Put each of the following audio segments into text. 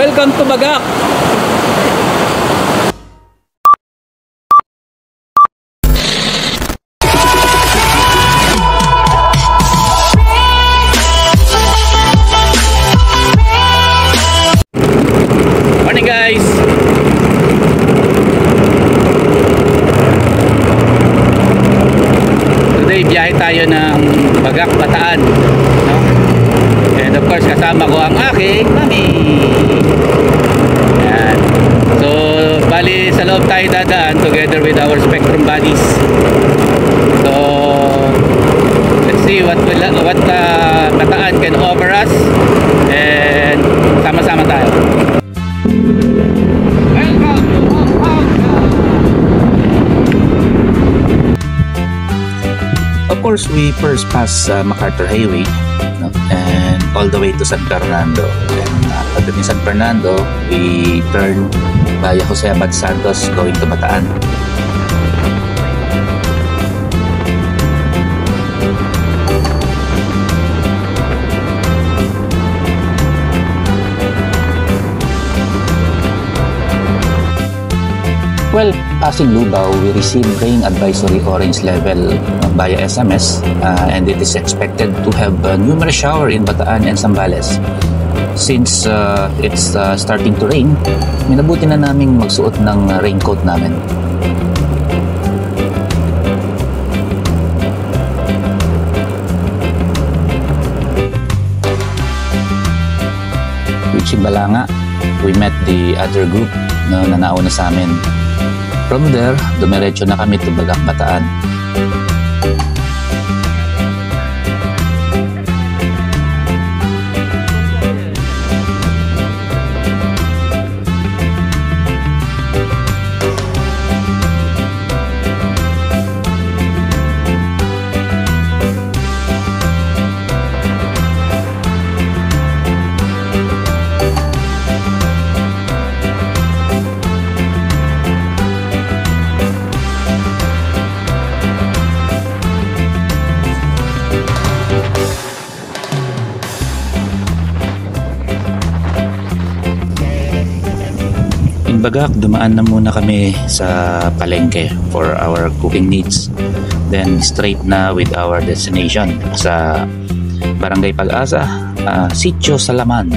Welcome to Bagak! Morning guys! Today biyahe tayo ng Bagak, Bataan, no? And of course kasama ko ang aking mami. Ayan. So bali sa loob tayo dadaan together with our Spectrum buddies. So let's see what Bataan can offer us, and sama-sama tayo. Welcome to Pampanga! Of course, we first pass MacArthur Highway, no? And all the way to San Fernando. And pagdating San Fernando, we turn via Jose Abad Santos going to Bataan. Well, passing Lubao, we received rain advisory orange level via SMS, and it is expected to have numerous shower in Bataan and Zambales. Since it's starting to rain, minabuti na naming magsuot ng raincoat namin. Reaching Balanga, we met the other group na nauna sa amin. From there, dumiretso na kami to Bagak, Bataan. Bagak, dumaan na muna kami sa palengke for our cooking needs. Then straight na with our destination sa Barangay Pag-asa, Sitio Salaman.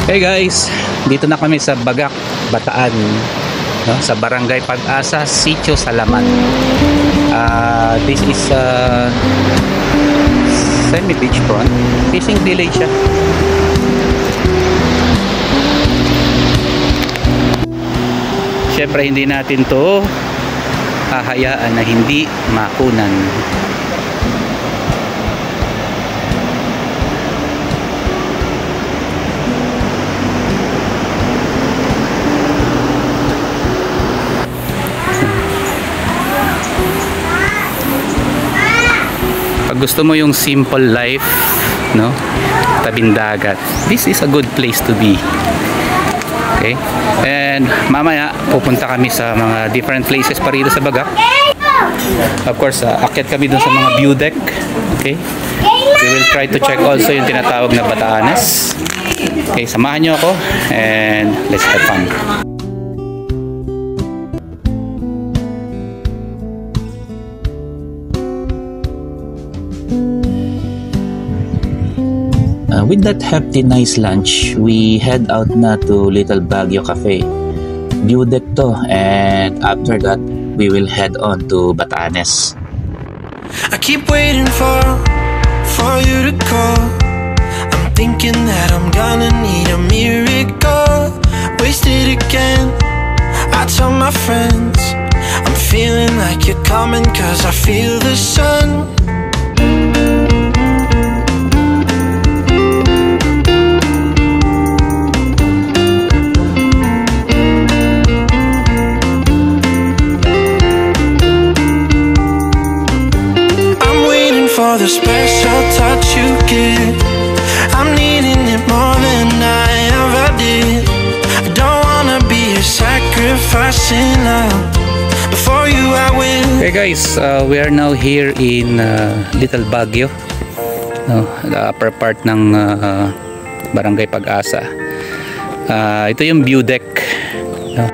Hey guys, dito na kami sa Bagak, Bataan, no? Sa Barangay Pag-asa, Sitio Salaman. This is semi-beach front, fishing village siya. Siyempre hindi natin to hahayaan na hindi makunan. Gusto mo yung simple life, no? Tabing dagat, this is a good place to be. Okay, and mamaya pupunta kami sa mga different places pa rito sa Bagak. Of course, akyat kami dun sa mga view deck. Okay, we will try to check also yung tinatawag na Batanes. Okay, samahan nyo ako and let's have fun. With that hefty nice lunch, we head out na to Little Baguio Cafe. View deck to, and after that, we will head on to Batanes. I keep waiting for you to call. I'm thinking that I'm gonna need a miracle. Wasted again, I tell my friends I'm feeling like you're coming, 'cause I feel the sun. For the special touch you give, I'm needing it more than I ever did. I don't wanna be a second sacrificing love. Before you I will. Okay guys, we are now here in Little Baguio, no, the upper part ng Barangay Pag-asa. Ito yung view deck, no?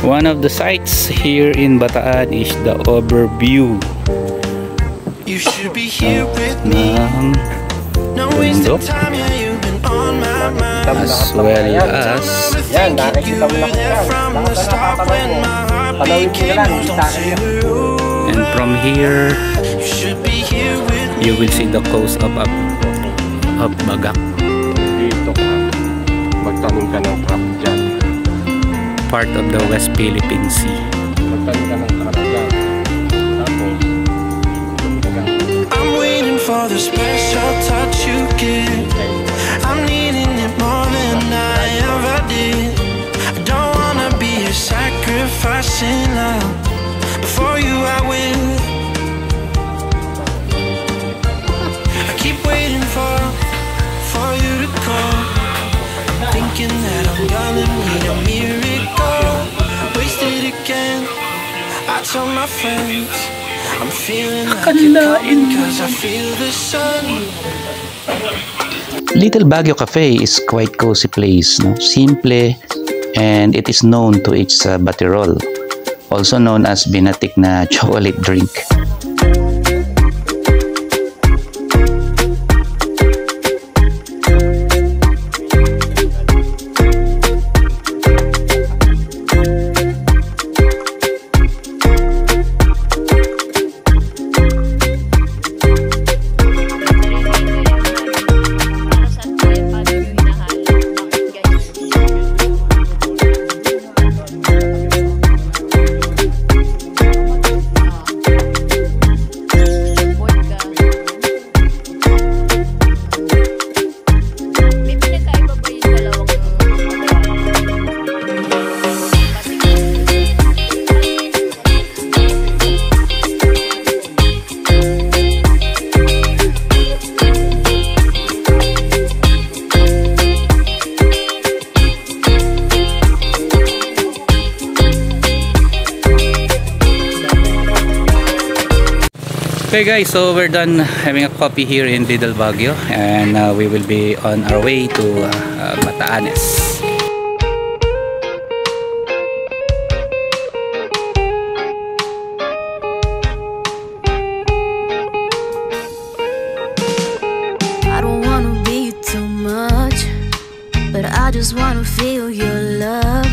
One of the sites here in Bataan is the overview. You should be here with me. No wasting time, yeah, you've been on my mind. As well as Yan, nakikita mo lang yan. and from here you will see the coast of Bagak, Dito ka. Magtanong ka ng crab dyan. part of the West Philippine Sea. Magtanong ka ng crab dyan. Tapos, I'm waiting for the special touch you give. I'm needing it more than I ever did. I don't wanna be a sacrificing love. Before you I will. I keep waiting for you to call. Thinking that I'm gonna need a miracle. Wasted again. I tell my friends I'm feeling like you're coming 'cause I feel the sun. Little Baguio Cafe is quite cozy place, no? Simple, and it is known to its baterol, also known as binatik na chocolate drink. Okay guys, so we're done having a coffee here in Little Baguio, and we will be on our way to Batanes. I don't wanna be too much, but I just wanna feel your love.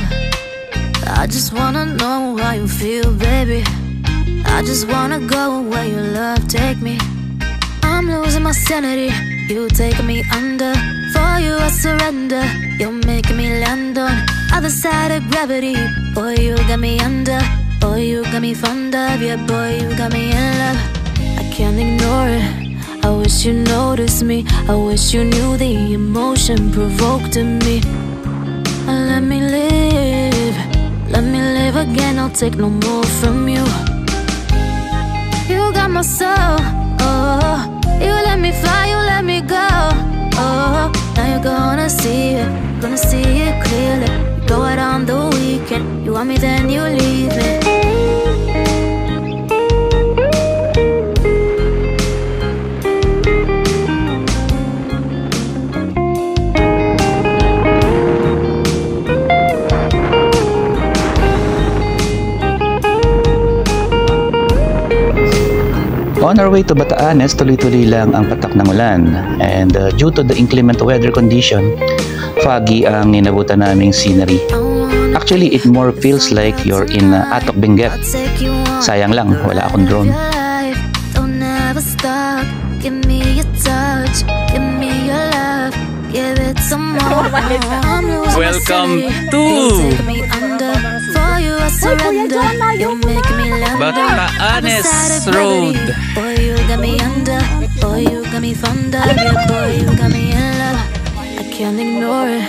I just wanna know how you feel, baby. I just wanna go where your love take me. I'm losing my sanity, you taking me under. For you I surrender, you're making me land on other side of gravity. Boy, you got me under, boy, you got me fond of. Yeah, boy, you got me in love. I can't ignore it, I wish you noticed me. I wish you knew the emotion provoked in me. Let me live again, I'll take no more from you. You got my soul, oh. You let me fly, you let me go, oh. Now you're gonna see it clearly. You go out on the weekend, you want me then you leave me. On our way to Batanes, tuloy-tuloy lang ang patak ng ulan, and due to the inclement weather condition, foggy ang ninabutan naming scenery. Actually, it more feels like you're in Atok Benguet. Sayang lang, wala akong drone. Don't ever stop, give me your touch, give me your love, give it some more. Welcome to Batanes Road. Boy, you got me under, boy, you got me fond of. Yeah, boy, you got me in love. I can't ignore it,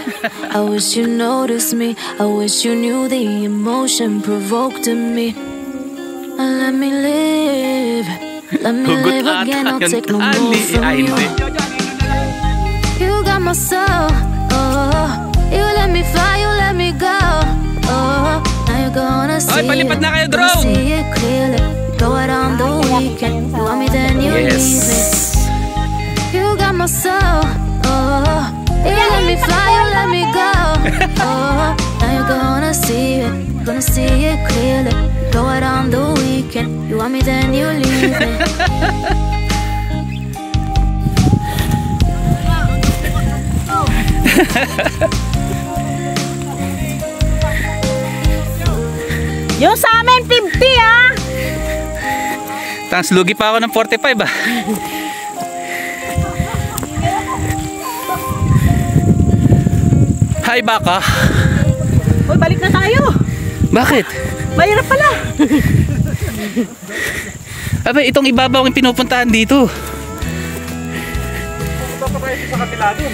I wish you noticed me. I wish you knew the emotion provoked in me. Let me live again, I'll take no more from you. You got my soul, oh. You let me fly, you let me go, Oy, palipad na kayo, Gonna drone! see it clearly. Go out on the weekend. You want me, then you leave me. You got my soul. Oh, you let me fly, you let me go. Oh, now you're gonna see it. Gonna see it clearly. Go out on the weekend. You want me, then you leave me. Yung sa amin, 50 ha? Tapos lugi pa ako ng 45 ah. Hi, baka. Uy, balik na tayo. Bakit? Mahirap pala. Abay, itong ibabaw ang pinupuntahan dito. Punta pa kayo sa kapila dun.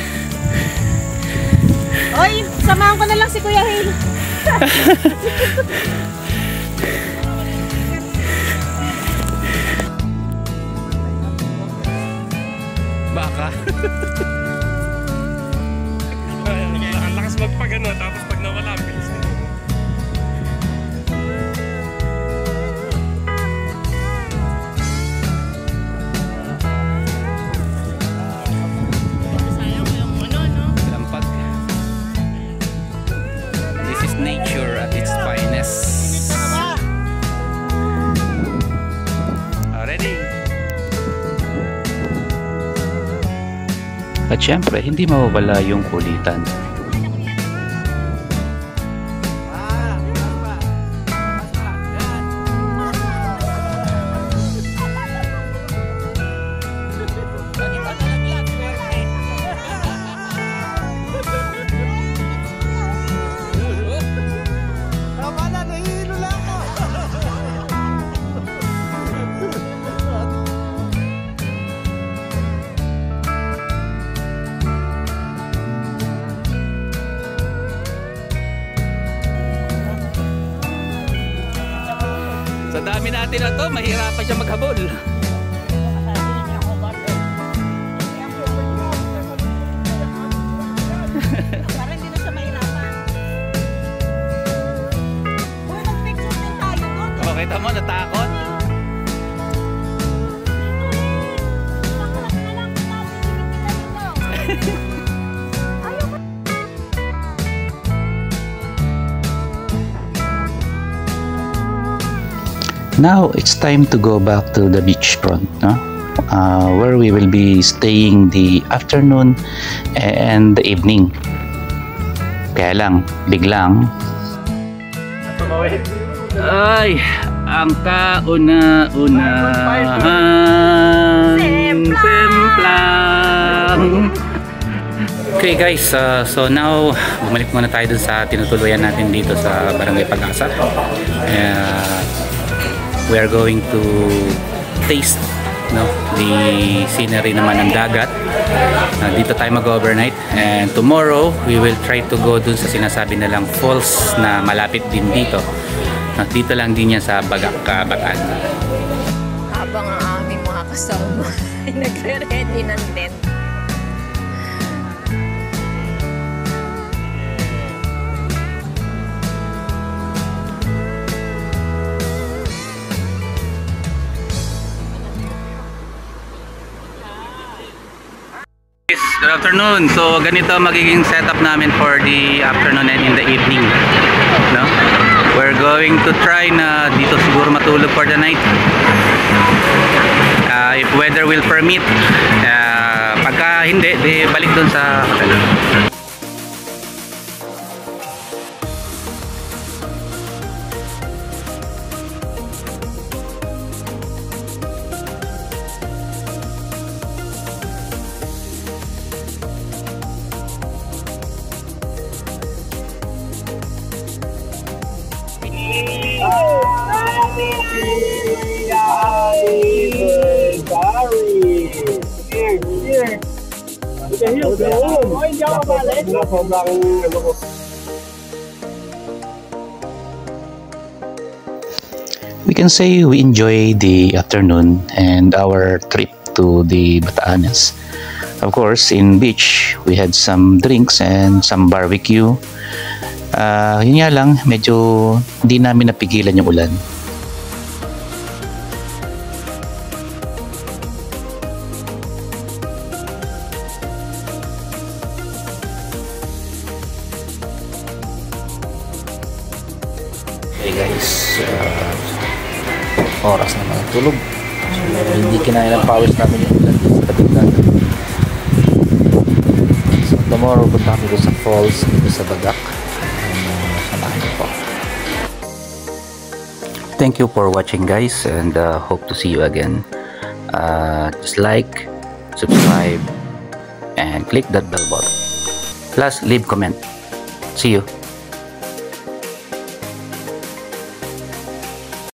Uy, samahan ko na lang si Kuya Hale. Baka. Ang lakas magpagano, tapos pag nawala, bilis na. Lampag. This is nature at its finest. Already. At syempre, hindi mawawala yung kulitan. Sa dami natin na to, mahirapan siya maghabol. Para hindi na siya mahirapan. Uy, mag-picture din tayo doon. O, kita mo, natakot. Now it's time to go back to the beachfront, no? Where we will be staying the afternoon and the evening. Kaya lang, biglang. Ay, ang kauna-unahan. Semplang. Okay guys, so now bumalik muna tayo dun sa tinutuluyan natin dito sa Barangay Pag-asa. We are going to taste, no, the scenery naman ng dagat. Dito tayo mag-overnight, and tomorrow we will try to go dun sa sinasabi nilang falls na malapit din dito. Dito lang din yan sa Bagak, Bataan. Habang ang aming mga kasama ay nagre-ready ng tent. Good afternoon. So ganito magiging setup namin for the afternoon and in the evening, no? We're going to try na dito siguro matulog for the night. If weather will permit. Pagka hindi, di balik dun sa hotel. We can say we enjoy the afternoon and our trip to the Batanes. Of course, in beach we had some drinks and some barbecue. Yun nga lang, medyo hindi namin napigilan yung ulan. Okay guys, oras na mga tulog. So, hindi kinaya ng pawis namin yung ulan dito sa tabing. So tomorrow punta kami dito sa falls dito sa Badak. Samahan niyo po. Thank you for watching guys, and hope to see you again. Just like, subscribe, and click that bell button. Plus leave comment. See you.